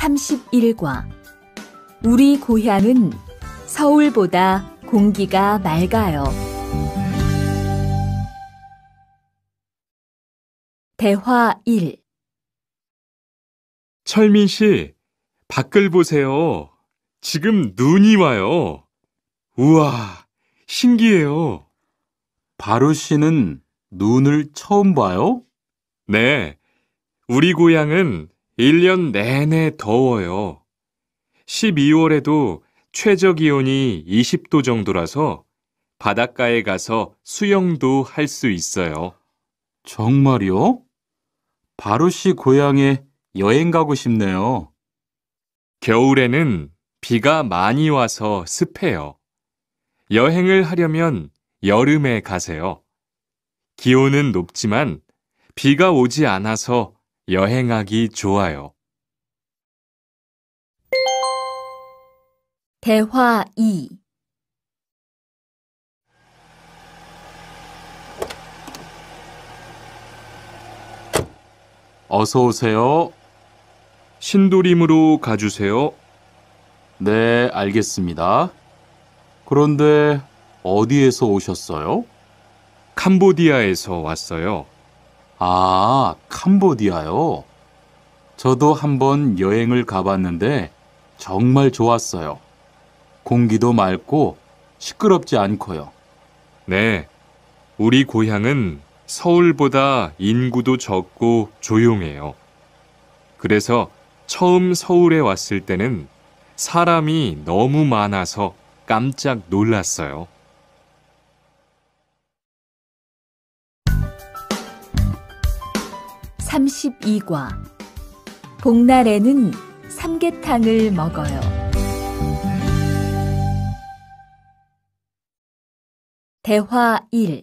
31과 우리 고향은 서울보다 공기가 맑아요. 대화 1. 철민 씨, 밖을 보세요. 지금 눈이 와요. 우와, 신기해요. 바로 씨는 눈을 처음 봐요? 네, 우리 고향은 1년 내내 더워요. 12월에도 최저 기온이 20도 정도라서 바닷가에 가서 수영도 할 수 있어요. 정말요? 바로 씨 고향에 여행 가고 싶네요. 겨울에는 비가 많이 와서 습해요. 여행을 하려면 여름에 가세요. 기온은 높지만 비가 오지 않아서 여행하기 좋아요. 대화 2. 어서 오세요. 신도림으로 가주세요. 네, 알겠습니다. 그런데 어디에서 오셨어요? 캄보디아에서 왔어요. 아, 캄보디아요. 저도 한번 여행을 가봤는데 정말 좋았어요. 공기도 맑고 시끄럽지 않고요. 네, 우리 고향은 서울보다 인구도 적고 조용해요. 그래서 처음 서울에 왔을 때는 사람이 너무 많아서 깜짝 놀랐어요. (32과) 복날에는 삼계탕을 먹어요. 대화 1.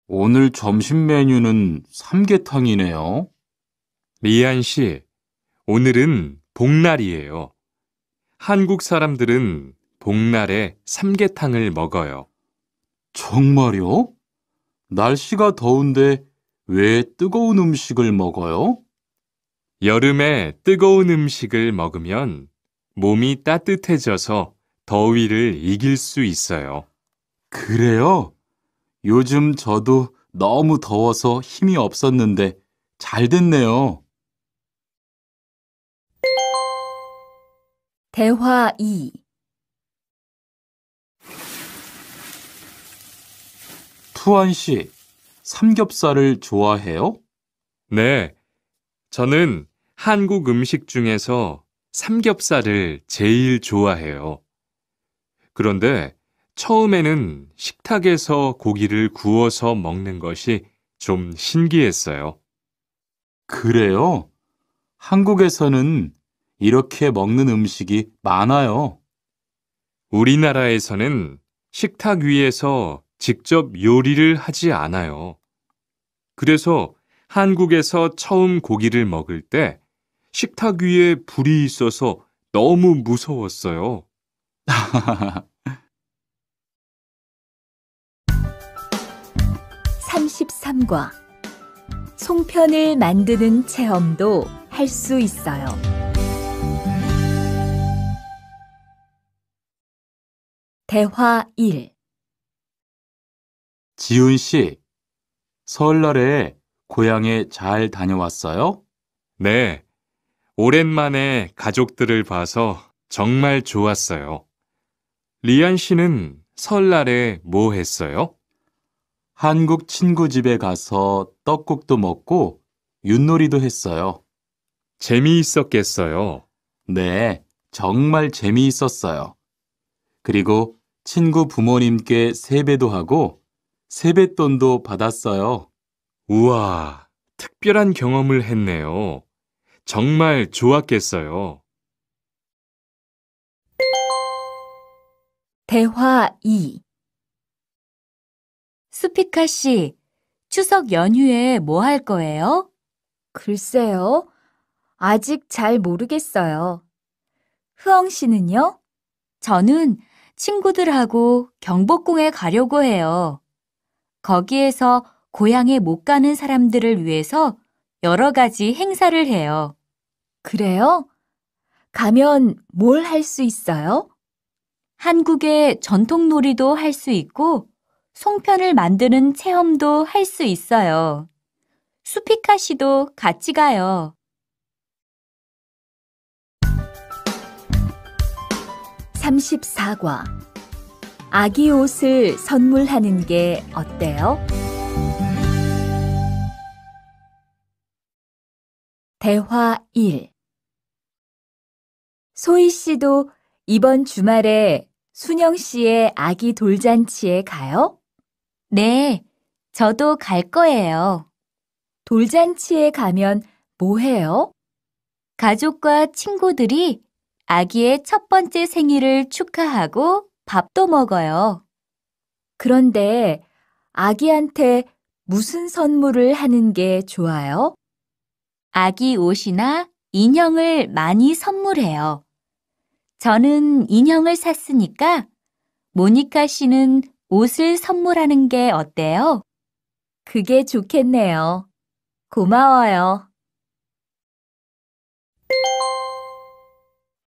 오늘 점심 메뉴는 삼계탕이네요. 미안 씨, 오늘은 복날이에요. 한국 사람들은 복날에 삼계탕을 먹어요. 정말요? 날씨가 더운데 왜 뜨거운 음식을 먹어요? 여름에 뜨거운 음식을 먹으면 몸이 따뜻해져서 더위를 이길 수 있어요. 그래요? 요즘 저도 너무 더워서 힘이 없었는데 잘 됐네요. 대화 2. 투안 씨, 삼겹살을 좋아해요? 네, 저는 한국 음식 중에서 삼겹살을 제일 좋아해요. 그런데 처음에는 식탁에서 고기를 구워서 먹는 것이 좀 신기했어요. 그래요? 한국에서는 이렇게 먹는 음식이 많아요. 우리나라에서는 식탁 위에서 직접 요리를 하지 않아요. 그래서 한국에서 처음 고기를 먹을 때 식탁 위에 불이 있어서 너무 무서웠어요. 33과 송편을 만드는 체험도 할 수 있어요. 대화 1. 지훈 씨, 설날에 고향에 잘 다녀왔어요? 네, 오랜만에 가족들을 봐서 정말 좋았어요. 리안 씨는 설날에 뭐 했어요? 한국 친구 집에 가서 떡국도 먹고 윷놀이도 했어요. 재미있었겠어요. 네, 정말 재미있었어요. 그리고 친구 부모님께 세배도 하고 세뱃돈도 받았어요. 우와, 특별한 경험을 했네요. 정말 좋았겠어요. 대화 2. 수피카 씨, 추석 연휴에 뭐 할 거예요? 글쎄요. 아직 잘 모르겠어요. 흐엉 씨는요? 저는 친구들하고 경복궁에 가려고 해요. 거기에서 고향에 못 가는 사람들을 위해서 여러 가지 행사를 해요. 그래요? 가면 뭘 할 수 있어요? 한국의 전통 놀이도 할 수 있고, 송편을 만드는 체험도 할 수 있어요. 수피카 씨도 같이 가요. 34과. 아기 옷을 선물하는 게 어때요? 대화 1. 소희 씨도 이번 주말에 순영 씨의 아기 돌잔치에 가요? 네, 저도 갈 거예요. 돌잔치에 가면 뭐 해요? 가족과 친구들이 아기의 첫 번째 생일을 축하하고 밥도 먹어요. 그런데 아기한테 무슨 선물을 하는 게 좋아요? 아기 옷이나 인형을 많이 선물해요. 저는 인형을 샀으니까 모니카 씨는 옷을 선물하는 게 어때요? 그게 좋겠네요. 고마워요.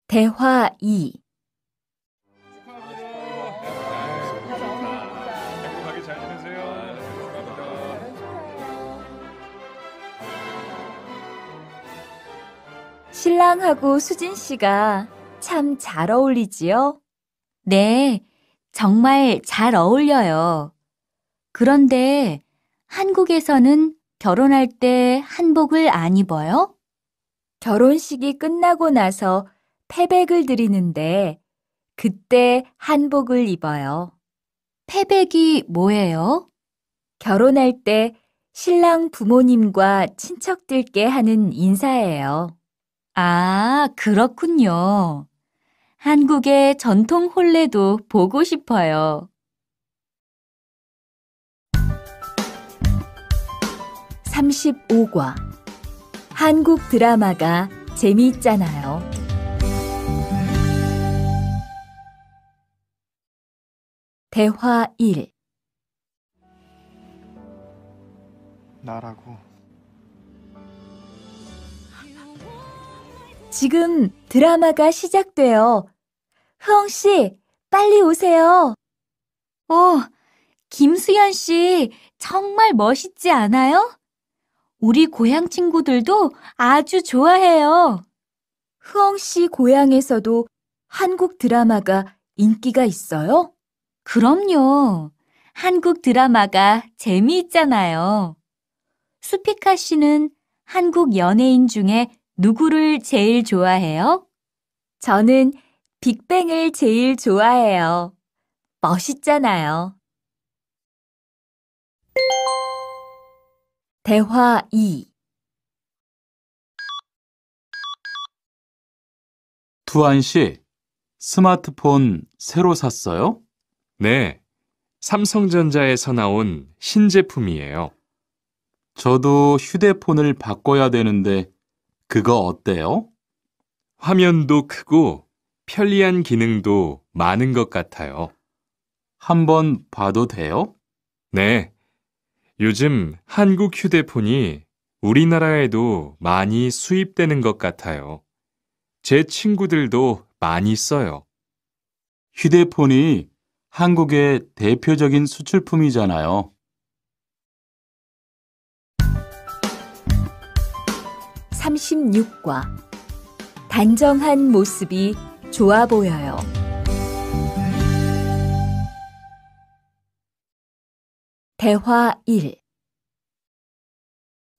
대화 2. 행복하게 잘 지내세요. 신랑하고 수진 씨가 참 잘 어울리지요? 네, 정말 잘 어울려요. 그런데 한국에서는 결혼할 때 한복을 안 입어요? 결혼식이 끝나고 나서 패백을 드리는데 그때 한복을 입어요. 패백이 뭐예요? 결혼할 때 신랑 부모님과 친척들께 하는 인사예요. 아, 그렇군요. 한국의 전통 혼례도 보고 싶어요. 35과. 한국 드라마가 재미있잖아요. 대화 1. 나라고. 지금 드라마가 시작돼요. 흐엉 씨, 빨리 오세요. 김수현 씨, 정말 멋있지 않아요? 우리 고향 친구들도 아주 좋아해요. 흐엉 씨 고향에서도 한국 드라마가 인기가 있어요? 그럼요. 한국 드라마가 재미있잖아요. 수피카 씨는 한국 연예인 중에 누구를 제일 좋아해요? 저는 빅뱅을 제일 좋아해요. 멋있잖아요. 대화 2. 투안 씨, 스마트폰 새로 샀어요? 네, 삼성전자에서 나온 신제품이에요. 저도 휴대폰을 바꿔야 되는데 그거 어때요? 화면도 크고 편리한 기능도 많은 것 같아요. 한번 봐도 돼요? 네, 요즘 한국 휴대폰이 우리나라에도 많이 수입되는 것 같아요. 제 친구들도 많이 써요. 휴대폰이 한국의 대표적인 수출품이잖아요. 36과. 단정한 모습이 좋아 보여요. 대화 1.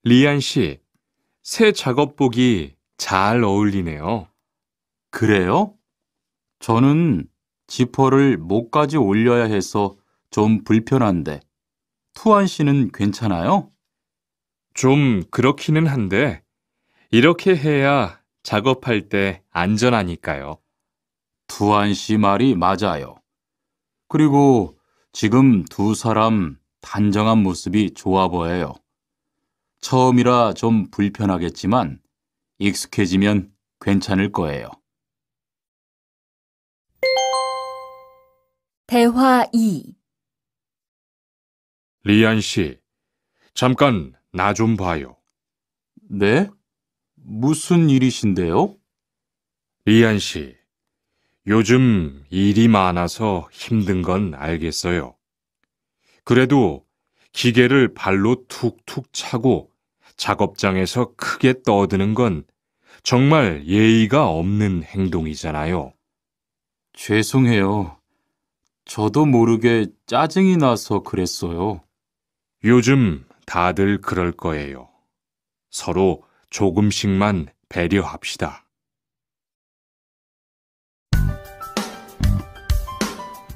리안 씨, 새 작업복이 잘 어울리네요. 그래요? 저는 지퍼를 목까지 올려야 해서 좀 불편한데, 투안 씨는 괜찮아요? 좀 그렇기는 한데, 이렇게 해야 작업할 때 안전하니까요. 투안 씨 말이 맞아요. 그리고 지금 두 사람 단정한 모습이 좋아 보여요. 처음이라 좀 불편하겠지만 익숙해지면 괜찮을 거예요. 대화 2. 리안 씨, 잠깐 나 좀 봐요. 네? 무슨 일이신데요? 리안 씨, 요즘 일이 많아서 힘든 건 알겠어요. 그래도 기계를 발로 툭툭 차고 작업장에서 크게 떠드는 건 정말 예의가 없는 행동이잖아요. 죄송해요. 저도 모르게 짜증이 나서 그랬어요. 요즘 다들 그럴 거예요. 서로 조금씩만 배려합시다.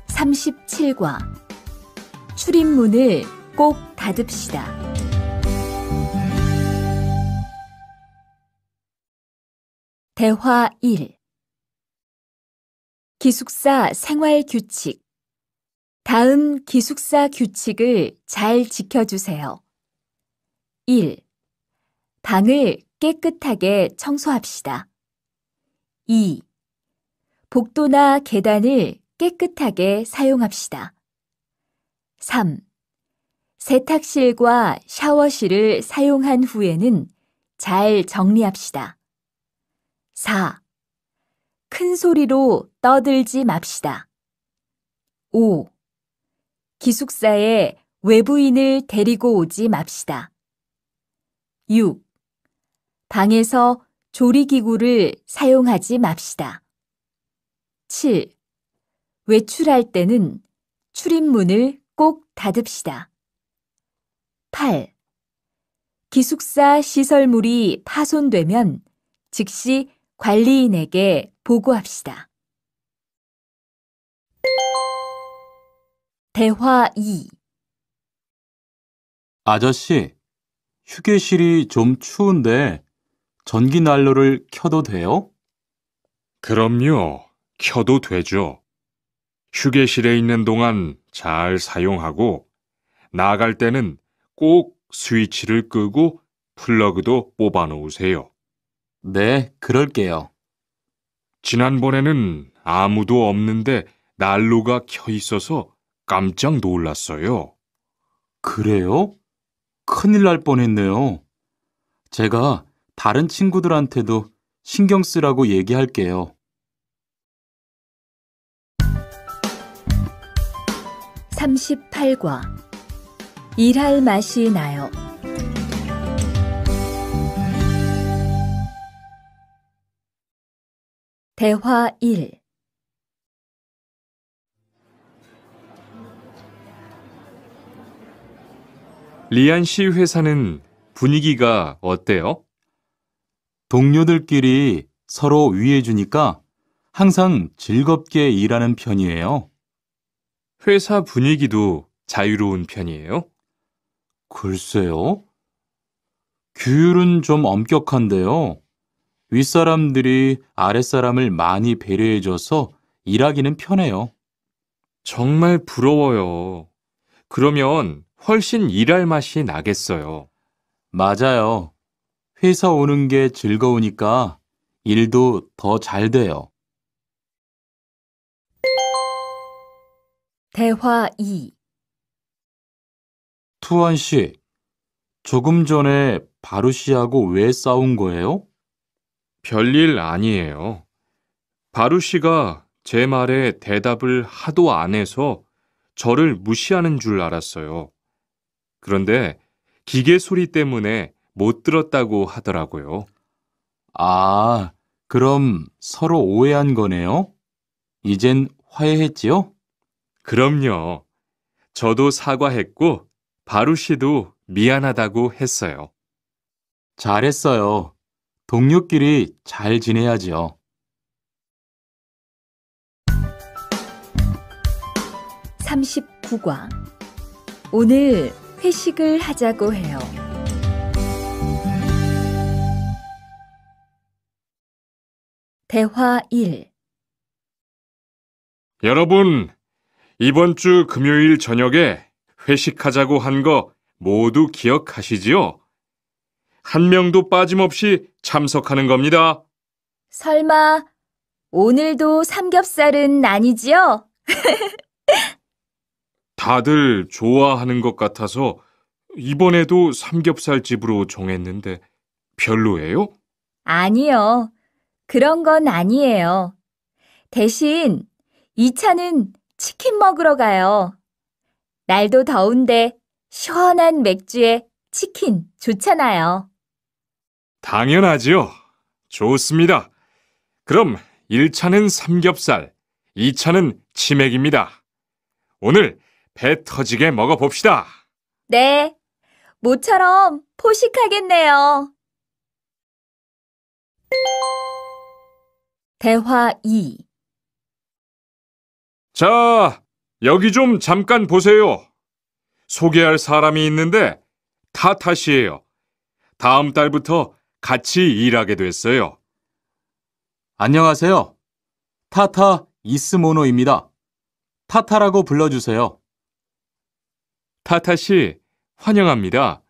37과 출입문을 꼭 닫읍시다. 대화 1. 기숙사 생활 규칙. 다음 기숙사 규칙을 잘 지켜주세요. 1. 방을 깨끗하게 청소합시다. 2. 복도나 계단을 깨끗하게 사용합시다. 3. 세탁실과 샤워실을 사용한 후에는 잘 정리합시다. 4. 큰 소리로 떠들지 맙시다. 5. 기숙사에 외부인을 데리고 오지 맙시다. 6. 방에서 조리기구를 사용하지 맙시다. 7. 외출할 때는 출입문을 꼭 닫읍시다. 8. 기숙사 시설물이 파손되면 즉시 관리인에게 보고합시다. 대화 2. 아저씨, 휴게실이 좀 추운데 전기 난로를 켜도 돼요? 그럼요. 켜도 되죠. 휴게실에 있는 동안 잘 사용하고 나갈 때는 꼭 스위치를 끄고 플러그도 뽑아 놓으세요. 네, 그럴게요. 지난번에는 아무도 없는데 난로가 켜 있어서 깜짝 놀랐어요. 그래요? 큰일 날 뻔했네요. 제가 다른 친구들한테도 신경 쓰라고 얘기할게요. 38과 일할 맛이 나요. 대화 1. 리안 씨 회사는 분위기가 어때요? 동료들끼리 서로 위해주니까 항상 즐겁게 일하는 편이에요. 회사 분위기도 자유로운 편이에요? 글쎄요. 규율은 좀 엄격한데요. 윗사람들이 아랫사람을 많이 배려해줘서 일하기는 편해요. 정말 부러워요. 그러면 훨씬 일할 맛이 나겠어요. 맞아요. 회사 오는 게 즐거우니까 일도 더 잘 돼요. 대화 2. 투안 씨, 조금 전에 바루 씨하고 왜 싸운 거예요? 별일 아니에요. 바루 씨가 제 말에 대답을 하도 안 해서 저를 무시하는 줄 알았어요. 그런데 기계 소리 때문에 못 들었다고 하더라고요. 아, 그럼 서로 오해한 거네요? 이젠 화해했지요? 그럼요. 저도 사과했고 바루 씨도 미안하다고 했어요. 잘했어요. 동료끼리 잘 지내야지요. 39과 오늘 회식을 하자고 해요. 대화 1. 여러분, 이번 주 금요일 저녁에 회식하자고 한 거 모두 기억하시지요? 한 명도 빠짐없이 참석하는 겁니다. 설마 오늘도 삼겹살은 아니지요? 다들 좋아하는 것 같아서 이번에도 삼겹살 집으로 정했는데 별로예요? 아니요. 그런 건 아니에요. 대신 이 차는 치킨 먹으러 가요. 날도 더운데 시원한 맥주에 치킨 좋잖아요. 당연하지요. 좋습니다. 그럼 1차는 삼겹살, 2차는 치맥입니다. 오늘 배 터지게 먹어봅시다. 네, 모처럼 포식하겠네요. 대화 2. 자, 여기 좀 잠깐 보세요. 소개할 사람이 있는데 타타씨예요. 다음 달부터 같이 일하게 됐어요. 안녕하세요. 타타 이스모노입니다. 타타라고 불러주세요. 타타씨, 환영합니다.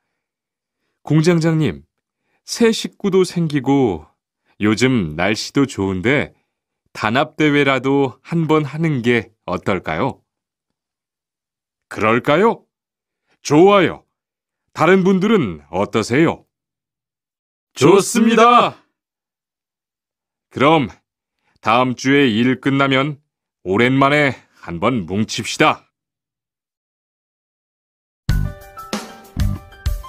공장장님, 새 식구도 생기고 요즘 날씨도 좋은데 단합대회라도 한번 하는 게 어떨까요? 그럴까요? 좋아요. 다른 분들은 어떠세요? 좋습니다. 그럼 다음 주에 일 끝나면 오랜만에 한번 뭉칩시다.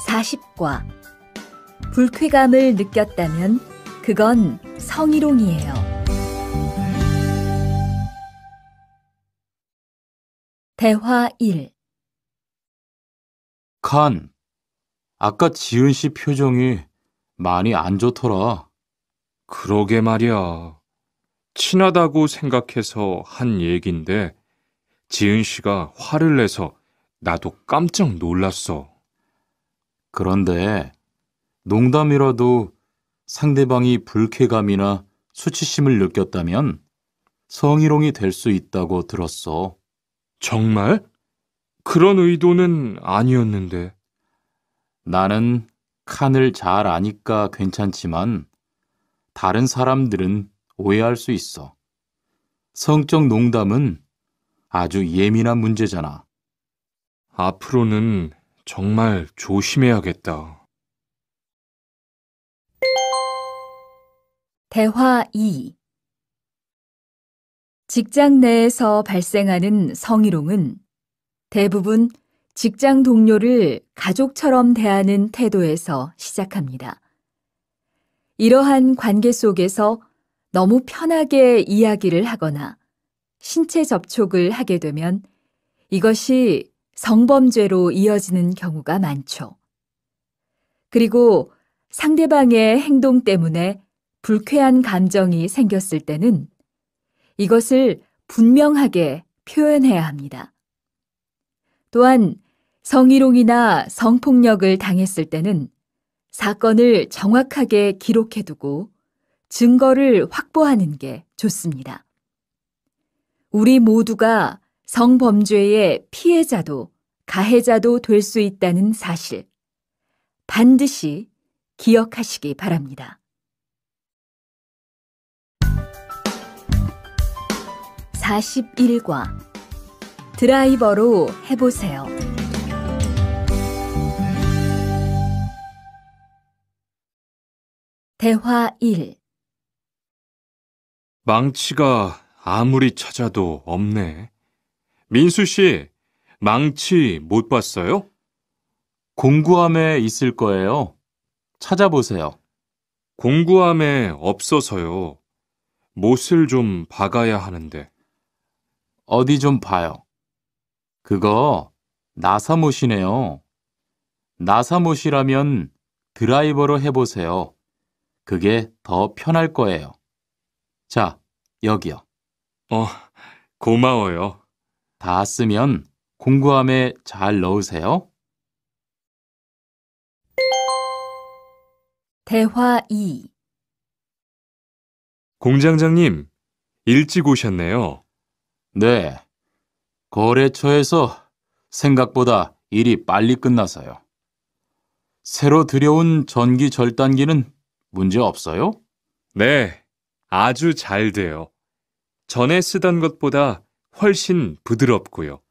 40과. 불쾌감을 느꼈다면 그건 성희롱이에요. 대화 1. 칸, 아까 지은 씨 표정이 많이 안 좋더라. 그러게 말이야. 친하다고 생각해서 한 얘긴데 지은 씨가 화를 내서 나도 깜짝 놀랐어. 그런데 농담이라도 상대방이 불쾌감이나 수치심을 느꼈다면 성희롱이 될 수 있다고 들었어. 정말? 그런 의도는 아니었는데. 나는 칸을 잘 아니까 괜찮지만 다른 사람들은 오해할 수 있어. 성적 농담은 아주 예민한 문제잖아. 앞으로는 정말 조심해야겠다. 대화 2. 직장 내에서 발생하는 성희롱은 대부분 직장 동료를 가족처럼 대하는 태도에서 시작합니다. 이러한 관계 속에서 너무 편하게 이야기를 하거나 신체 접촉을 하게 되면 이것이 성범죄로 이어지는 경우가 많죠. 그리고 상대방의 행동 때문에 불쾌한 감정이 생겼을 때는 이것을 분명하게 표현해야 합니다. 또한 성희롱이나 성폭력을 당했을 때는 사건을 정확하게 기록해두고 증거를 확보하는 게 좋습니다. 우리 모두가 성범죄의 피해자도 가해자도 될 수 있다는 사실, 반드시 기억하시기 바랍니다. 41과. 드라이버로 해보세요. 대화 1. 망치가 아무리 찾아도 없네. 민수 씨, 망치 못 봤어요? 공구함에 있을 거예요. 찾아보세요. 공구함에 없어서요. 못을 좀 박아야 하는데. 어디 좀 봐요. 그거 나사못이네요. 나사못이라면 드라이버로 해보세요. 그게 더 편할 거예요. 자, 여기요. 고마워요. 다 쓰면 공구함에 잘 넣으세요. 대화 2. 공장장님, 일찍 오셨네요. 네. 거래처에서 생각보다 일이 빨리 끝나서요. 새로 들여온 전기 절단기는 문제 없어요? 네, 아주 잘 돼요. 전에 쓰던 것보다 훨씬 부드럽고요.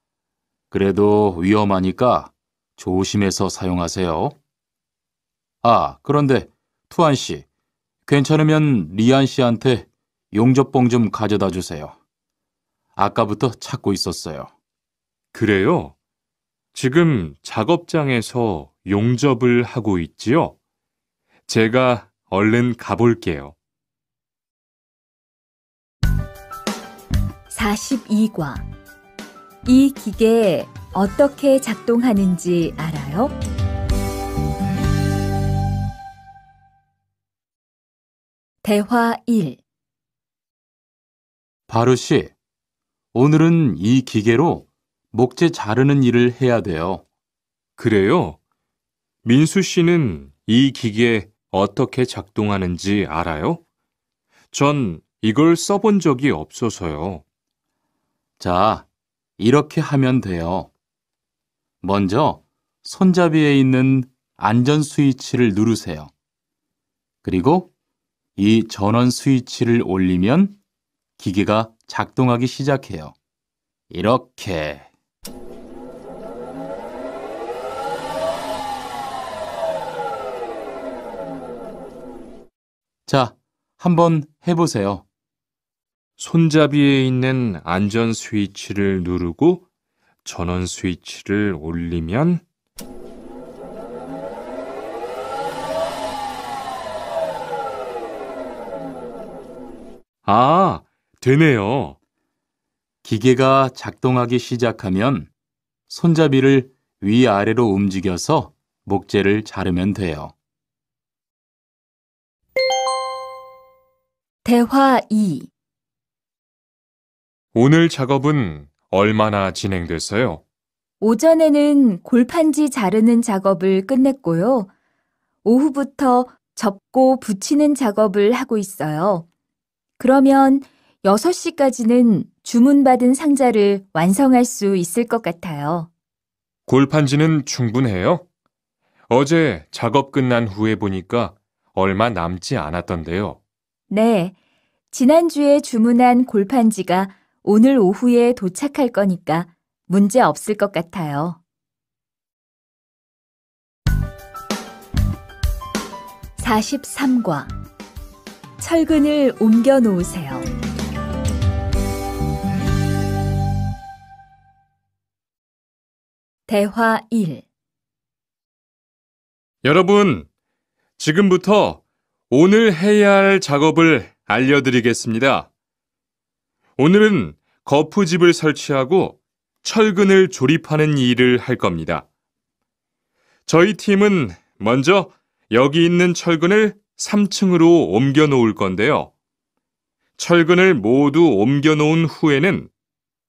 그래도 위험하니까 조심해서 사용하세요. 아, 그런데 투안 씨, 괜찮으면 리안 씨한테 용접봉 좀 가져다 주세요. 아까부터 찾고 있었어요. 그래요? 지금 작업장에서 용접을 하고 있지요? 제가 얼른 가볼게요. 42과. 이 기계 어떻게 작동하는지 알아요? 대화 1. 바루 씨, 오늘은 이 기계로 목재 자르는 일을 해야 돼요. 그래요? 민수 씨는 이 기계 어떻게 작동하는지 알아요? 전 이걸 써본 적이 없어서요. 자, 이렇게 하면 돼요. 먼저 손잡이에 있는 안전 스위치를 누르세요. 그리고 이 전원 스위치를 올리면 기계가 작동하기 시작해요. 이렇게. 자, 한번 해보세요. 손잡이에 있는 안전 스위치를 누르고 전원 스위치를 올리면 아, 되네요. 기계가 작동하기 시작하면 손잡이를 위아래로 움직여서 목재를 자르면 돼요. 대화 2. 오늘 작업은 얼마나 진행됐어요? 오전에는 골판지 자르는 작업을 끝냈고요. 오후부터 접고 붙이는 작업을 하고 있어요. 그러면 6시까지는 주문받은 상자를 완성할 수 있을 것 같아요. 골판지는 충분해요? 어제 작업 끝난 후에 보니까 얼마 남지 않았던데요. 네, 지난주에 주문한 골판지가 오늘 오후에 도착할 거니까 문제 없을 것 같아요. 43과. 철근을 옮겨 놓으세요. 대화 1. 여러분, 지금부터 오늘 해야 할 작업을 알려드리겠습니다. 오늘은 거푸집을 설치하고 철근을 조립하는 일을 할 겁니다. 저희 팀은 먼저 여기 있는 철근을 3층으로 옮겨 놓을 건데요. 철근을 모두 옮겨 놓은 후에는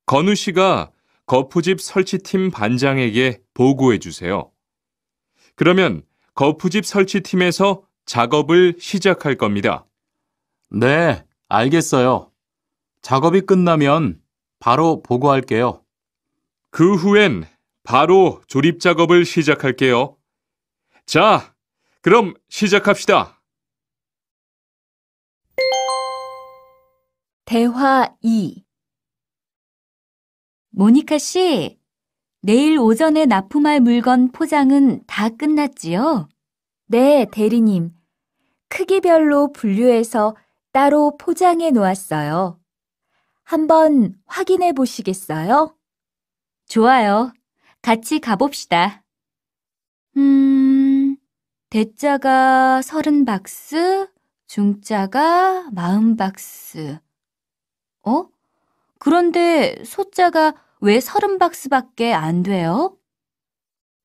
건우 씨가 거푸집 설치팀 반장에게 보고해 주세요. 그러면 거푸집 설치팀에서 작업을 시작할 겁니다. 네, 알겠어요. 작업이 끝나면 바로 보고할게요. 그 후엔 바로 조립 작업을 시작할게요. 자, 그럼 시작합시다. 대화 2. 모니카 씨, 내일 오전에 납품할 물건 포장은 다 끝났지요? 네, 대리님. 크기별로 분류해서 따로 포장해 놓았어요. 한번 확인해 보시겠어요? 좋아요. 같이 가봅시다. 대자가 30박스, 중자가 40박스. 그런데 소자가 왜 30박스밖에 안 돼요?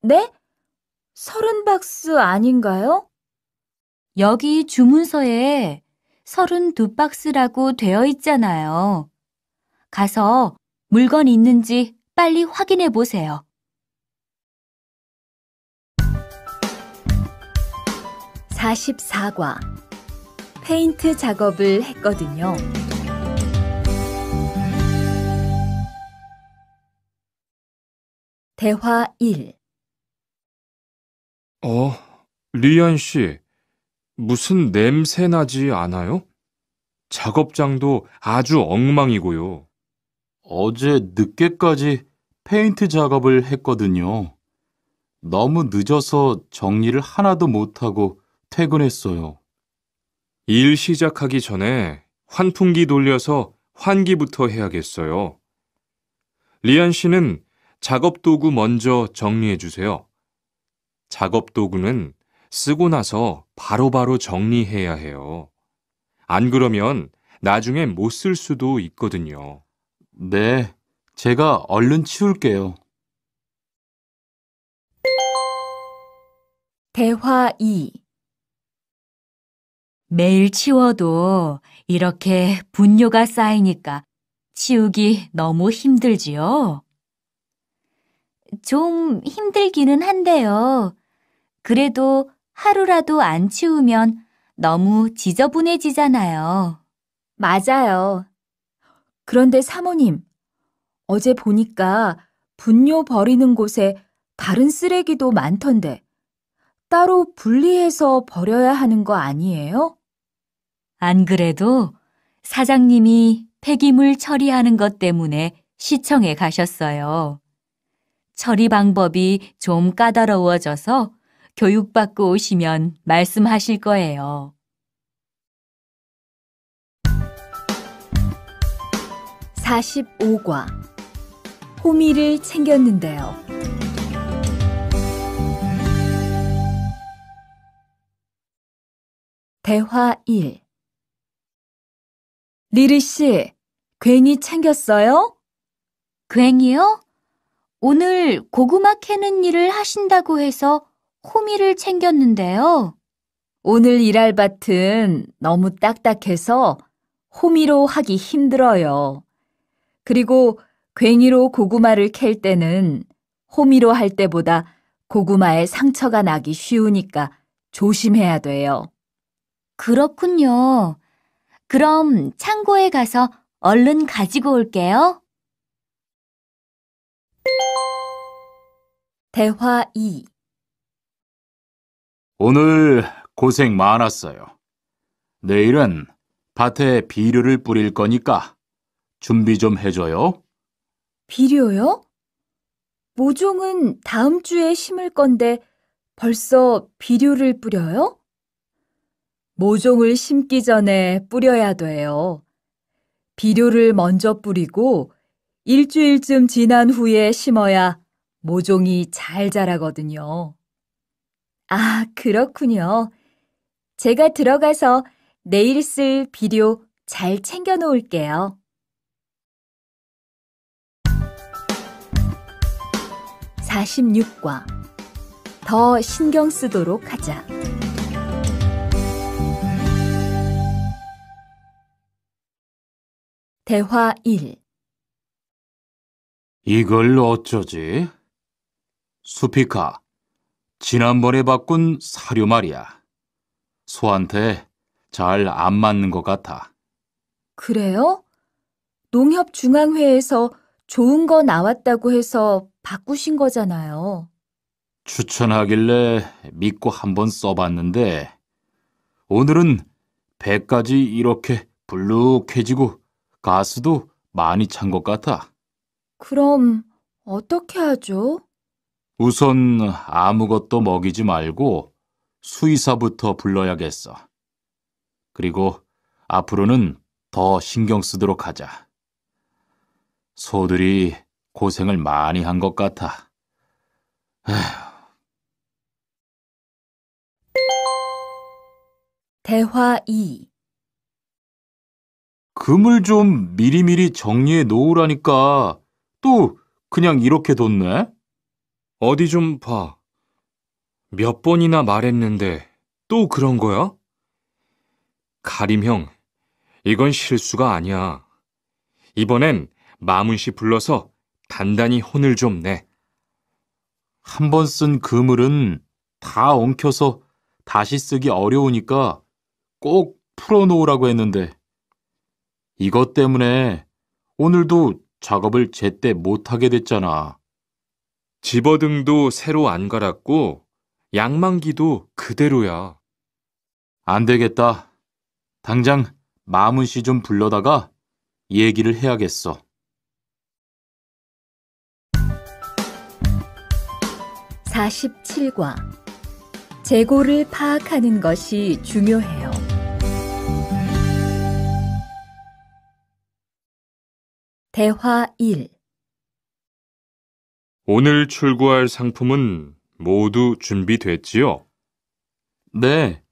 네? 30박스 아닌가요? 여기 주문서에 32박스라고 되어 있잖아요. 가서 물건 있는지 빨리 확인해 보세요. 44과. 페인트 작업을 했거든요. 대화 1. 리안 씨, 무슨 냄새 나지 않아요? 작업장도 아주 엉망이고요. 어제 늦게까지 페인트 작업을 했거든요. 너무 늦어서 정리를 하나도 못하고 퇴근했어요. 일 시작하기 전에 환풍기 돌려서 환기부터 해야겠어요. 리안 씨는 작업 도구 먼저 정리해 주세요. 작업 도구는 쓰고 나서 바로바로 정리해야 해요. 안 그러면 나중에 못 쓸 수도 있거든요. 네, 제가 얼른 치울게요. 대화 2. 매일 치워도 이렇게 분뇨가 쌓이니까 치우기 너무 힘들지요? 좀 힘들기는 한데요. 그래도 하루라도 안 치우면 너무 지저분해지잖아요. 맞아요. 그런데 사모님, 어제 보니까 분뇨 버리는 곳에 다른 쓰레기도 많던데 따로 분리해서 버려야 하는 거 아니에요? 안 그래도 사장님이 폐기물 처리하는 것 때문에 시청에 가셨어요. 처리 방법이 좀 까다로워져서 교육받고 오시면 말씀하실 거예요. 45과 호미를 챙겼는데요. 대화 1. 리리 씨, 괭이 챙겼어요? 괭이요? 오늘 고구마 캐는 일을 하신다고 해서 호미를 챙겼는데요. 오늘 일할 밭은 너무 딱딱해서 호미로 하기 힘들어요. 그리고 괭이로 고구마를 캘 때는 호미로 할 때보다 고구마에 상처가 나기 쉬우니까 조심해야 돼요. 그렇군요. 그럼 창고에 가서 얼른 가지고 올게요. 대화 2. 오늘 고생 많았어요. 내일은 밭에 비료를 뿌릴 거니까 준비 좀 해줘요. 비료요? 모종은 다음 주에 심을 건데 벌써 비료를 뿌려요? 모종을 심기 전에 뿌려야 돼요. 비료를 먼저 뿌리고 일주일쯤 지난 후에 심어야 모종이 잘 자라거든요. 아, 그렇군요. 제가 들어가서 내일 쓸 비료 잘 챙겨 놓을게요. 46과 더 신경 쓰도록 하자. 대화 1. 이걸 어쩌지? 수피카, 지난번에 바꾼 사료 말이야. 소한테 잘 안 맞는 것 같아. 그래요? 농협중앙회에서 좋은 거 나왔다고 해서 바꾸신 거잖아요. 추천하길래 믿고 한번 써봤는데 오늘은 배까지 이렇게 불룩해지고 가스도 많이 찬 것 같아. 그럼 어떻게 하죠? 우선 아무것도 먹이지 말고 수의사부터 불러야겠어. 그리고 앞으로는 더 신경 쓰도록 하자. 소들이 고생을 많이 한 것 같아. 대화 2. 금을 좀 미리미리 정리해 놓으라니까 또 그냥 이렇게 뒀네? 어디 좀 봐. 몇 번이나 말했는데 또 그런 거야? 가림 형, 이건 실수가 아니야. 이번엔 마문 씨 불러서 단단히 혼을 좀 내. 한 번 쓴 그물은 다 엉켜서 다시 쓰기 어려우니까 꼭 풀어놓으라고 했는데 이것 때문에 오늘도 작업을 제때 못하게 됐잖아. 집어등도 새로 안 갈았고 양만기도 그대로야. 안 되겠다. 당장 마문 씨 좀 불러다가 얘기를 해야겠어. 47과 재고를 파악하는 것이 중요해요. 대화 1. 오늘 출고할 상품은 모두 준비됐지요? 네.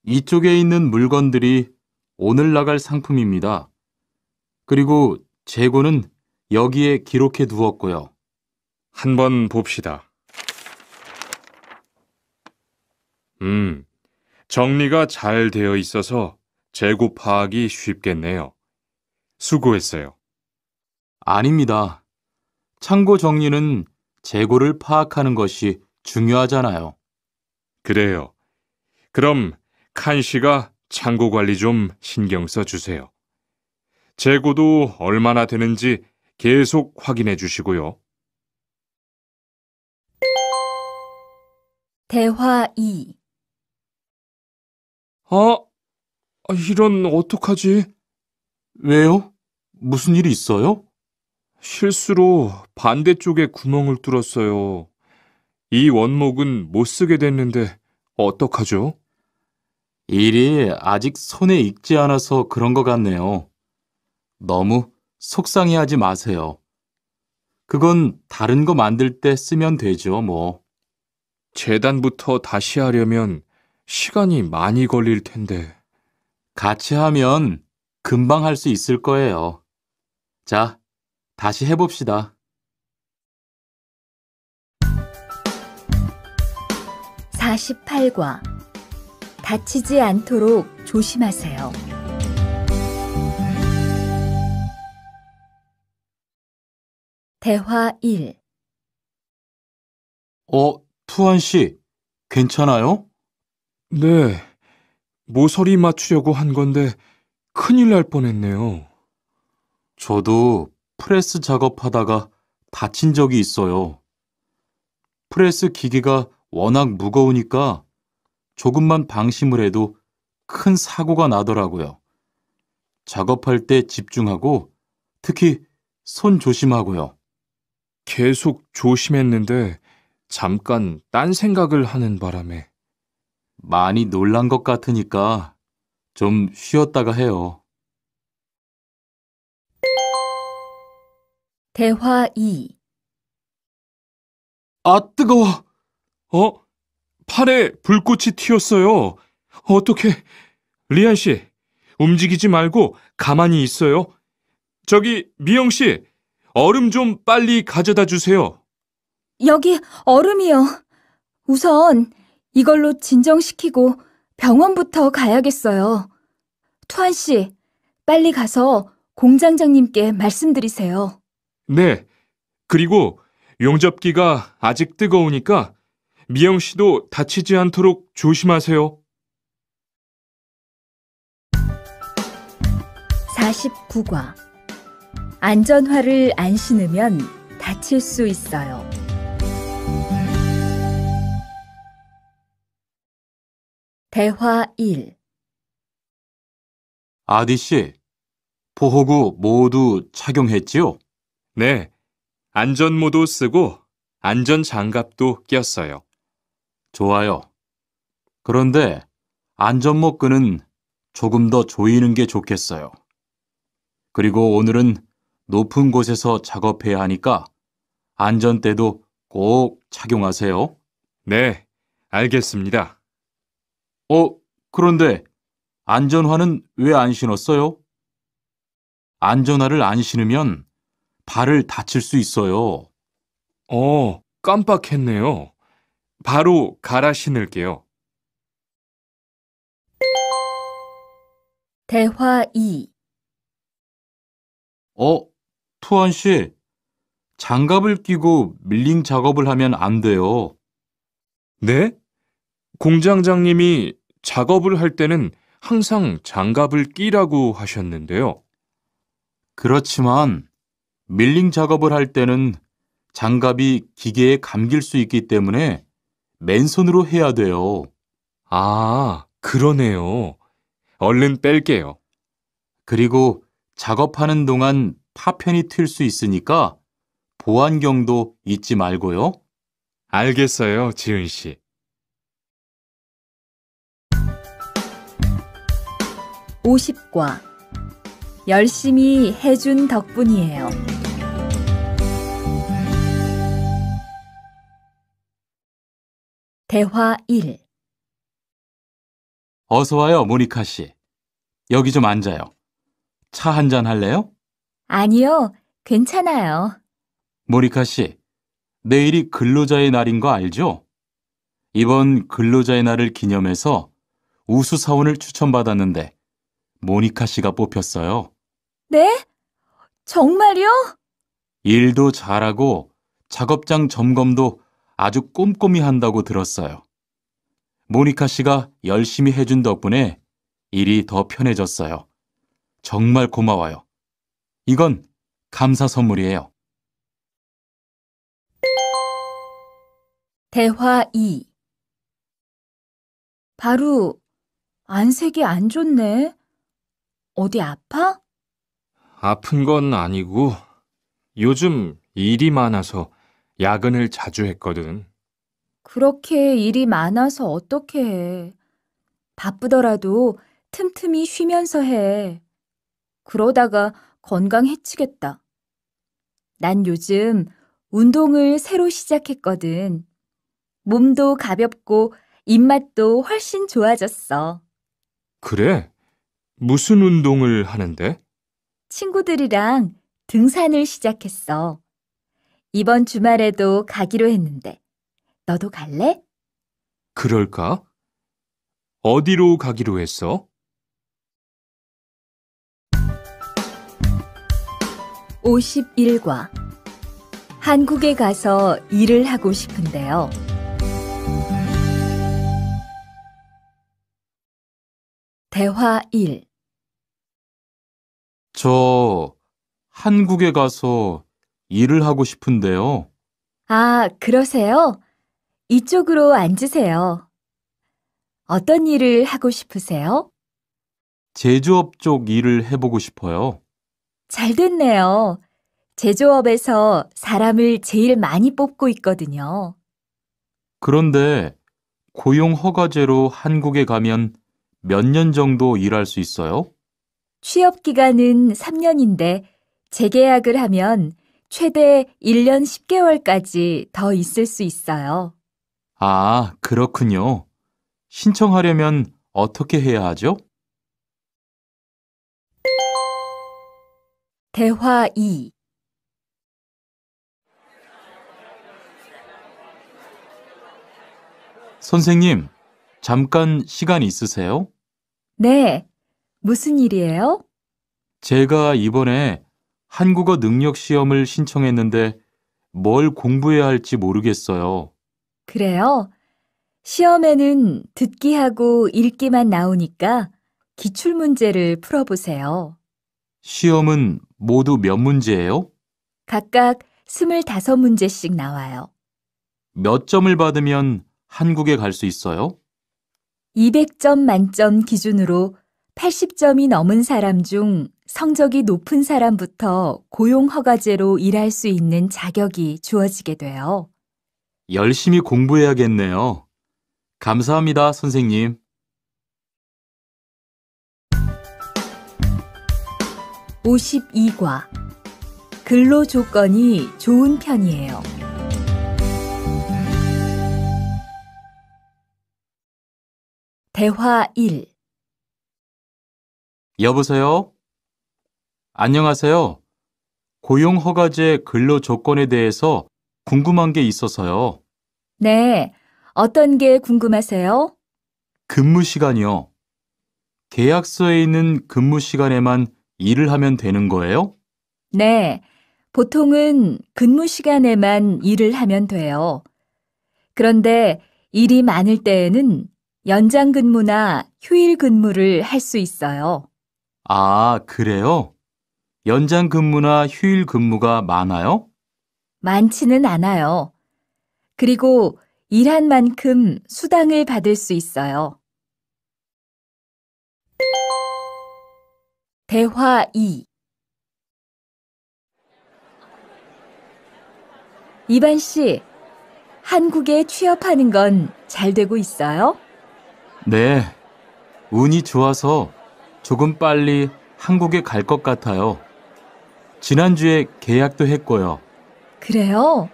이쪽에 있는 물건들이 오늘 나갈 상품입니다. 그리고 재고는 여기에 기록해 두었고요. 한번 봅시다. 정리가 잘 되어 있어서 재고 파악이 쉽겠네요. 수고했어요. 아닙니다. 창고 정리는 재고를 파악하는 것이 중요하잖아요. 그래요. 그럼 칸 씨가 창고 관리 좀 신경 써 주세요. 재고도 얼마나 되는지 계속 확인해 주시고요. 대화 2. 이런 어떡하지? 왜요? 무슨 일이 있어요? 실수로 반대쪽에 구멍을 뚫었어요. 이 원목은 못 쓰게 됐는데 어떡하죠? 일이 아직 손에 익지 않아서 그런 것 같네요. 너무 속상해하지 마세요. 그건 다른 거 만들 때 쓰면 되죠, 뭐. 재단부터 다시 하려면 시간이 많이 걸릴 텐데. 같이 하면 금방 할 수 있을 거예요. 자, 다시 해봅시다. 48과 다치지 않도록 조심하세요. 대화 1. 투한 씨, 괜찮아요? 네, 모서리 맞추려고 한 건데 큰일 날 뻔했네요. 저도 프레스 작업하다가 다친 적이 있어요. 프레스 기계가 워낙 무거우니까 조금만 방심을 해도 큰 사고가 나더라고요. 작업할 때 집중하고 특히 손 조심하고요. 계속 조심했는데 잠깐 딴 생각을 하는 바람에. 많이 놀란 것 같으니까 좀 쉬었다가 해요. 대화 2. 아, 뜨거워! 팔에 불꽃이 튀었어요. 어떻게? 리안 씨, 움직이지 말고 가만히 있어요. 저기 미영 씨, 얼음 좀 빨리 가져다 주세요. 여기 얼음이요. 우선 이걸로 진정시키고 병원부터 가야겠어요. 투한 씨, 빨리 가서 공장장님께 말씀드리세요. 네, 그리고 용접기가 아직 뜨거우니까 미영 씨도 다치지 않도록 조심하세요. 49과 안전화를 안 신으면 다칠 수 있어요. 대화 1. 아디 씨, 보호구 모두 착용했지요? 네, 안전모도 쓰고 안전장갑도 꼈어요. 좋아요. 그런데 안전모 끈은 조금 더 조이는 게 좋겠어요. 그리고 오늘은 높은 곳에서 작업해야 하니까 안전대도 꼭 착용하세요. 네, 알겠습니다. 그런데 안전화는 왜 안 신었어요? 안전화를 안 신으면 발을 다칠 수 있어요. 깜빡했네요. 바로 갈아 신을게요. 대화 2. 투한 씨, 장갑을 끼고 밀링 작업을 하면 안 돼요. 네? 공장장님이 작업을 할 때는 항상 장갑을 끼라고 하셨는데요. 그렇지만 밀링 작업을 할 때는 장갑이 기계에 감길 수 있기 때문에 맨손으로 해야 돼요. 그러네요. 얼른 뺄게요. 그리고 작업하는 동안 파편이 튈 수 있으니까 보안경도 잊지 말고요. 알겠어요, 지은 씨. 50과 열심히 해준 덕분이에요. 대화 1. 어서 와요, 모니카 씨. 여기 좀 앉아요. 차 한 잔 할래요? 아니요, 괜찮아요. 모니카 씨, 내일이 근로자의 날인 거 알죠? 이번 근로자의 날을 기념해서 우수 사원을 추천받았는데 모니카 씨가 뽑혔어요. 네? 정말요? 일도 잘하고 작업장 점검도 아주 꼼꼼히 한다고 들었어요. 모니카 씨가 열심히 해준 덕분에 일이 더 편해졌어요. 정말 고마워요. 이건 감사 선물이에요. 대화 2. 바로 안색이 안 좋네. 어디 아파? 아픈 건 아니고 요즘 일이 많아서 야근을 자주 했거든. 그렇게 일이 많아서 어떻게 해. 바쁘더라도 틈틈이 쉬면서 해. 그러다가 건강 해치겠다. 난 요즘 운동을 새로 시작했거든. 몸도 가볍고 입맛도 훨씬 좋아졌어. 그래? 무슨 운동을 하는데? 친구들이랑 등산을 시작했어. 이번 주말에도 가기로 했는데, 너도 갈래? 그럴까? 어디로 가기로 했어? 51과 한국에 가서 일을 하고 싶은데요. 대화 1. 저 한국에 가서 일을 하고 싶은데요. 아, 그러세요? 이쪽으로 앉으세요. 어떤 일을 하고 싶으세요? 제조업 쪽 일을 해보고 싶어요. 잘 됐네요. 제조업에서 사람을 제일 많이 뽑고 있거든요. 그런데 고용 허가제로 한국에 가면 몇 년 정도 일할 수 있어요? 취업 기간은 3년인데 재계약을 하면 최대 1년 10개월까지 더 있을 수 있어요. 아, 그렇군요. 신청하려면 어떻게 해야 하죠? 대화 2. 선생님, 잠깐 시간 있으세요? 네, 무슨 일이에요? 제가 이번에 한국어 능력 시험을 신청했는데 뭘 공부해야 할지 모르겠어요. 그래요? 시험에는 듣기하고 읽기만 나오니까 기출문제를 풀어보세요. 시험은 모두 몇 문제예요? 각각 25문제씩 나와요. 몇 점을 받으면 한국에 갈 수 있어요? 200점 만점 기준으로 80점이 넘은 사람 중 성적이 높은 사람부터 고용허가제로 일할 수 있는 자격이 주어지게 돼요. 열심히 공부해야겠네요. 감사합니다, 선생님. 52과 근로 조건이 좋은 편이에요. 대화 1. 여보세요? 안녕하세요. 고용허가제 근로 조건에 대해서 궁금한 게 있어서요. 네, 어떤 게 궁금하세요? 근무 시간이요. 계약서에 있는 근무 시간에만 일을 하면 되는 거예요? 네, 보통은 근무 시간에만 일을 하면 돼요. 그런데 일이 많을 때에는 연장 근무나 휴일 근무를 할 수 있어요. 아, 그래요? 연장 근무나 휴일 근무가 많아요? 많지는 않아요. 그리고 일한 만큼 수당을 받을 수 있어요. 대화 2. 이반 씨, 한국에 취업하는 건 잘 되고 있어요? 네. 운이 좋아서 조금 빨리 한국에 갈 것 같아요. 지난주에 계약도 했고요. 그래요?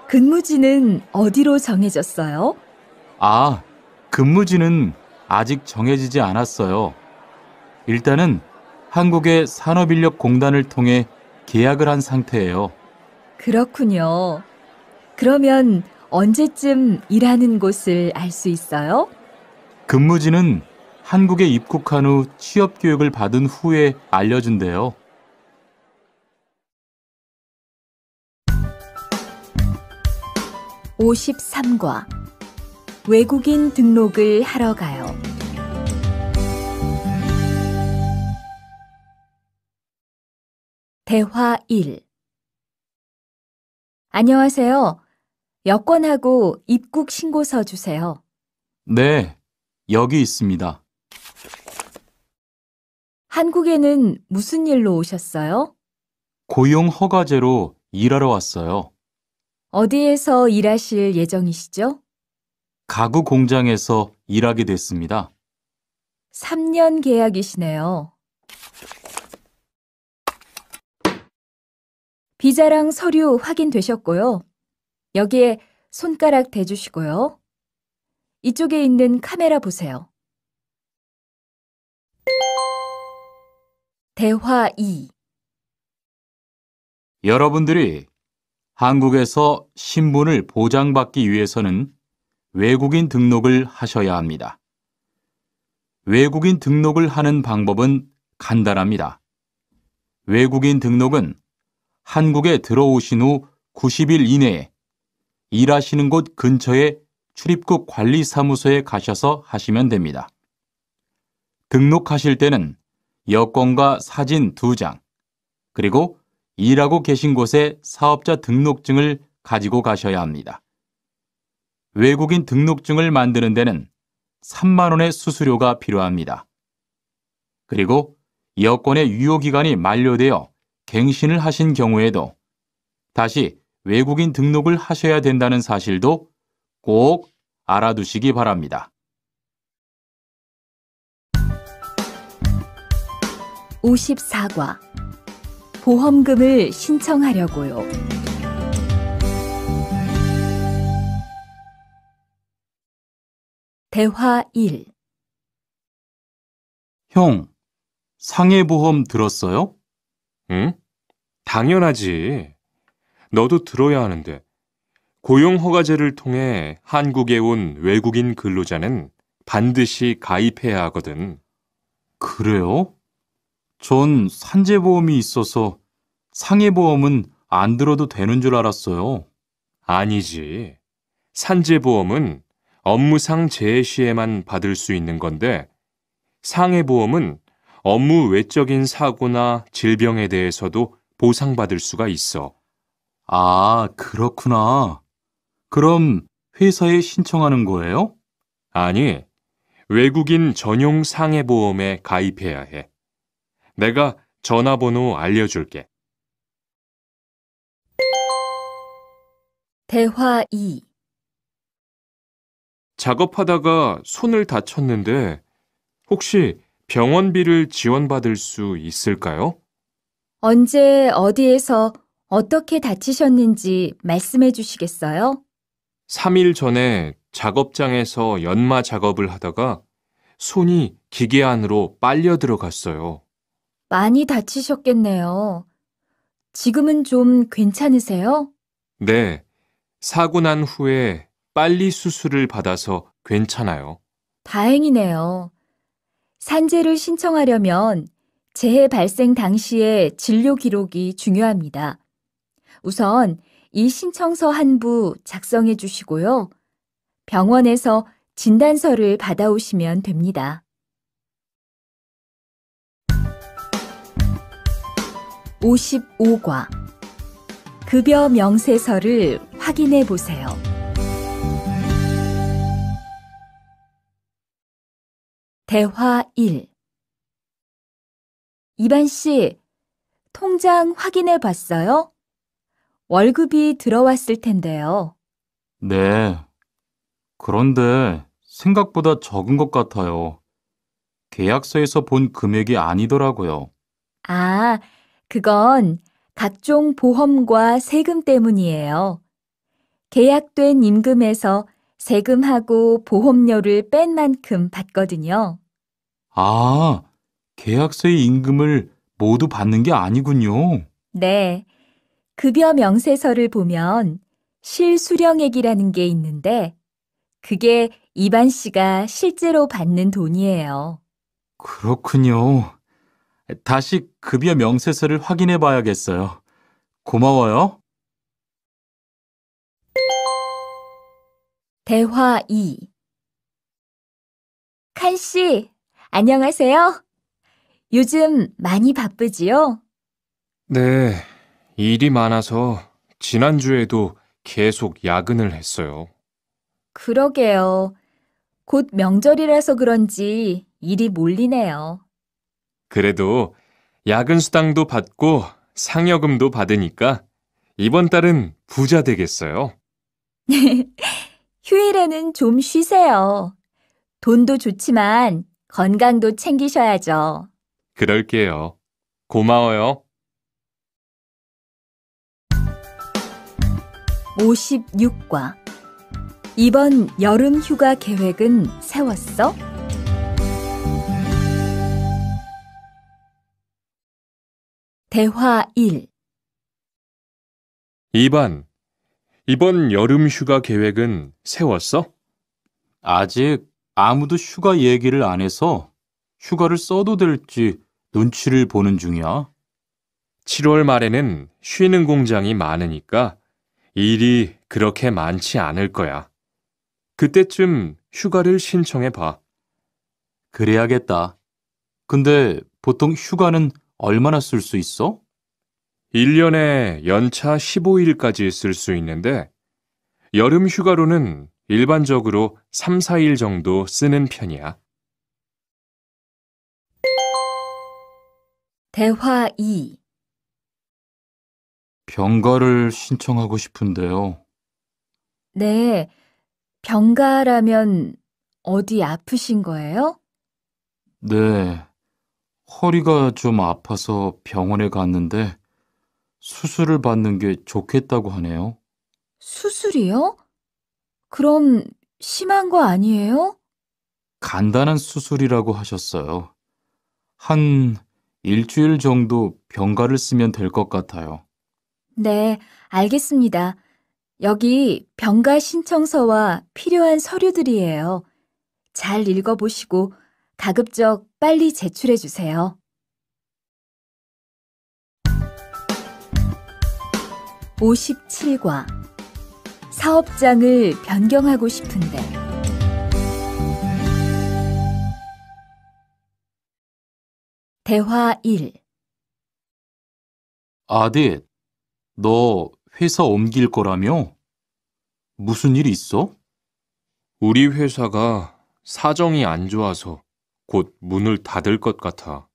근무지는 어디로 정해졌어요? 아, 근무지는 아직 정해지지 않았어요. 일단은 한국의 산업인력공단을 통해 계약을 한 상태예요. 그렇군요. 그러면 언제쯤 일하는 곳을 알 수 있어요? 근무지는 한국에 입국한 후 취업 교육을 받은 후에 알려준대요. 53과 외국인 등록을 하러 가요. 대화 1. 안녕하세요. 여권하고 입국 신고서 주세요. 네, 여기 있습니다. 한국에는 무슨 일로 오셨어요? 고용 허가제로 일하러 왔어요. 어디에서 일하실 예정이시죠? 가구 공장에서 일하게 됐습니다. 3년 계약이시네요. 비자랑 서류 확인되셨고요. 여기에 손가락 대주시고요. 이쪽에 있는 카메라 보세요. 대화 2. 여러분들이 한국에서 신분을 보장받기 위해서는 외국인 등록을 하셔야 합니다. 외국인 등록을 하는 방법은 간단합니다. 외국인 등록은 한국에 들어오신 후 90일 이내에 일하시는 곳 근처의 출입국 관리사무소에 가셔서 하시면 됩니다. 등록하실 때는 여권과 사진 2장, 그리고 일하고 계신 곳의 사업자 등록증을 가지고 가셔야 합니다. 외국인 등록증을 만드는 데는 3만 원의 수수료가 필요합니다. 그리고 여권의 유효기간이 만료되어 갱신을 하신 경우에도 다시 외국인 등록을 하셔야 된다는 사실도 꼭 알아두시기 바랍니다. 54과 보험금을 신청하려고요. 대화 1. 형, 상해보험 들었어요? 응? 당연하지. 너도 들어야 하는데. 고용허가제를 통해 한국에 온 외국인 근로자는 반드시 가입해야 하거든. 그래요? 전 산재보험이 있어서 상해보험은 안 들어도 되는 줄 알았어요. 아니지. 산재보험은 업무상 재해 시에만 받을 수 있는 건데, 상해보험은 업무 외적인 사고나 질병에 대해서도 보상받을 수가 있어. 아, 그렇구나. 그럼 회사에 신청하는 거예요? 아니, 외국인 전용 상해보험에 가입해야 해. 내가 전화번호 알려줄게. 대화 2. 작업하다가 손을 다쳤는데 혹시 병원비를 지원받을 수 있을까요? 언제 어디에서 어떻게 다치셨는지 말씀해 주시겠어요? 3일 전에 작업장에서 연마 작업을 하다가 손이 기계 안으로 빨려 들어갔어요. 많이 다치셨겠네요. 지금은 좀 괜찮으세요? 네, 사고 난 후에 빨리 수술을 받아서 괜찮아요. 다행이네요. 산재를 신청하려면 재해 발생 당시의 진료 기록이 중요합니다. 우선 이 신청서 한 부 작성해 주시고요. 병원에서 진단서를 받아오시면 됩니다. 55과 급여 명세서를 확인해 보세요. 대화 1. 이반 씨, 통장 확인해 봤어요? 월급이 들어왔을 텐데요. 네. 그런데 생각보다 적은 것 같아요. 계약서에서 본 금액이 아니더라고요. 아, 그건 각종 보험과 세금 때문이에요. 계약된 임금에서 세금하고 보험료를 뺀 만큼 받거든요. 아, 계약서의 임금을 모두 받는 게 아니군요. 네. 급여 명세서를 보면 실수령액이라는 게 있는데 그게 이반 씨가 실제로 받는 돈이에요. 그렇군요. 다시 급여 명세서를 확인해 봐야겠어요. 고마워요. 대화 2. 칸 씨, 안녕하세요. 요즘 많이 바쁘지요? 네, 일이 많아서 지난주에도 계속 야근을 했어요. 그러게요. 곧 명절이라서 그런지 일이 몰리네요. 그래도 야근 수당도 받고 상여금도 받으니까 이번 달은 부자 되겠어요. 휴일에는 좀 쉬세요. 돈도 좋지만 건강도 챙기셔야죠. 그럴게요. 고마워요. 56과. 이번 여름 휴가 계획은 세웠어? 대화 1. 2번, 이번 여름 휴가 계획은 세웠어? 아직 아무도 휴가 얘기를 안 해서 휴가를 써도 될지 눈치를 보는 중이야. 7월 말에는 쉬는 공장이 많으니까 일이 그렇게 많지 않을 거야. 그때쯤 휴가를 신청해 봐. 그래야겠다. 근데 보통 휴가는 얼마나 쓸 수 있어? 1년에 연차 15일까지 쓸 수 있는데 여름 휴가로는 일반적으로 3, 4일 정도 쓰는 편이야. 대화 2. 병가를 신청하고 싶은데요. 네, 병가라면 어디 아프신 거예요? 네, 허리가 좀 아파서 병원에 갔는데 수술을 받는 게 좋겠다고 하네요. 수술이요? 그럼 심한 거 아니에요? 간단한 수술이라고 하셨어요. 한 일주일 정도 병가를 쓰면 될 것 같아요. 네, 알겠습니다. 여기 병가 신청서와 필요한 서류들이에요. 잘 읽어보시고 가급적 빨리 제출해 주세요. 57과. 사업장을 변경하고 싶은데. 대화 1. 아딧, 너 회사 옮길 거라며? 무슨 일 있어? 우리 회사가 사정이 안 좋아서 곧 문을 닫을 것 같아.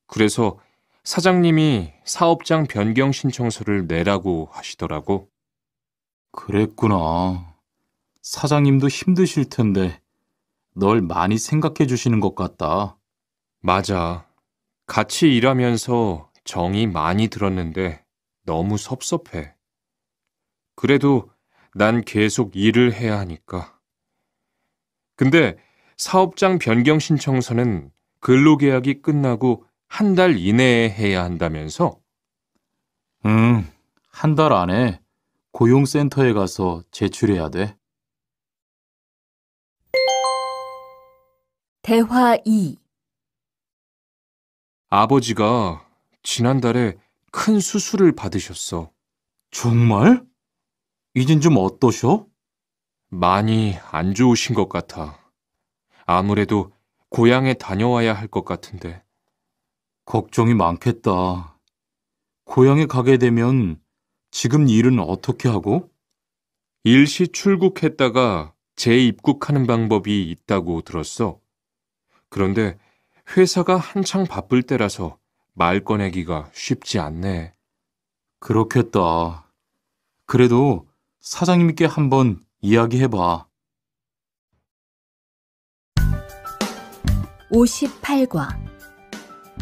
그래서 사장님이 사업장 변경 신청서를 내라고 하시더라고. 그랬구나. 사장님도 힘드실 텐데 널 많이 생각해 주시는 것 같다. 맞아. 같이 일하면서 정이 많이 들었는데 너무 섭섭해. 그래도 난 계속 일을 해야 하니까. 근데 사업장 변경 신청서는 근로계약이 끝나고 한 달 이내에 해야 한다면서? 응, 한 달 안에 고용센터에 가서 제출해야 돼. 대화 2. 아버지가 지난달에 큰 수술을 받으셨어. 정말? 이젠 좀 어떠셔? 많이 안 좋으신 것 같아. 아무래도 고향에 다녀와야 할 것 같은데. 걱정이 많겠다. 고향에 가게 되면 지금 일은 어떻게 하고? 일시 출국했다가 재입국하는 방법이 있다고 들었어. 그런데 회사가 한창 바쁠 때라서 말 꺼내기가 쉽지 않네. 그렇겠다. 그래도 사장님께 한번 이야기해봐. 58과.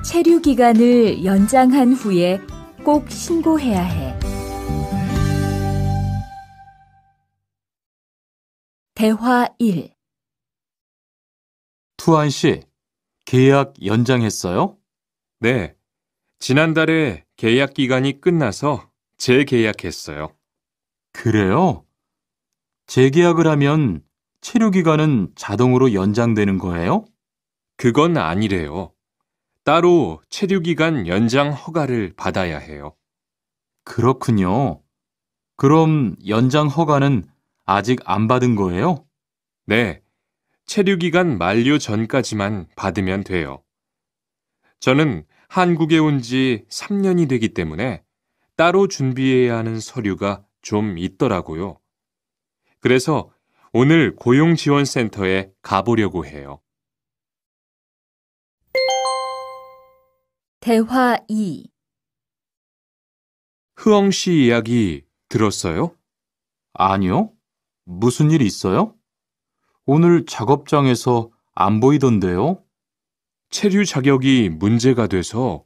체류 기간을 연장한 후에 꼭 신고해야 해. 대화 1. 투안 씨, 계약 연장했어요? 네. 지난달에 계약 기간이 끝나서 재계약했어요. 그래요? 재계약을 하면 체류 기간은 자동으로 연장되는 거예요? 그건 아니래요. 따로 체류 기간 연장 허가를 받아야 해요. 그렇군요. 그럼 연장 허가는 아직 안 받은 거예요? 네. 체류 기간 만료 전까지만 받으면 돼요. 저는 한국에 온 지 3년이 되기 때문에 따로 준비해야 하는 서류가 좀 있더라고요. 그래서 오늘 고용지원센터에 가보려고 해요. 대화 2. 흐엉 씨 이야기 들었어요? 아니요. 무슨 일 있어요? 오늘 작업장에서 안 보이던데요? 체류 자격이 문제가 돼서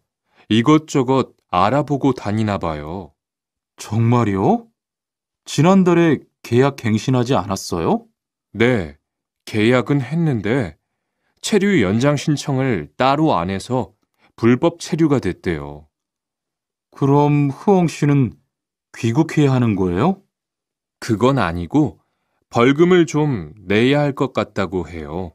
이것저것 알아보고 다니나 봐요. 정말요? 지난달에 계약 갱신하지 않았어요? 네, 계약은 했는데 체류 연장 신청을 따로 안 해서 불법 체류가 됐대요. 그럼 흐엉 씨는 귀국해야 하는 거예요? 그건 아니고 벌금을 좀 내야 할 것 같다고 해요.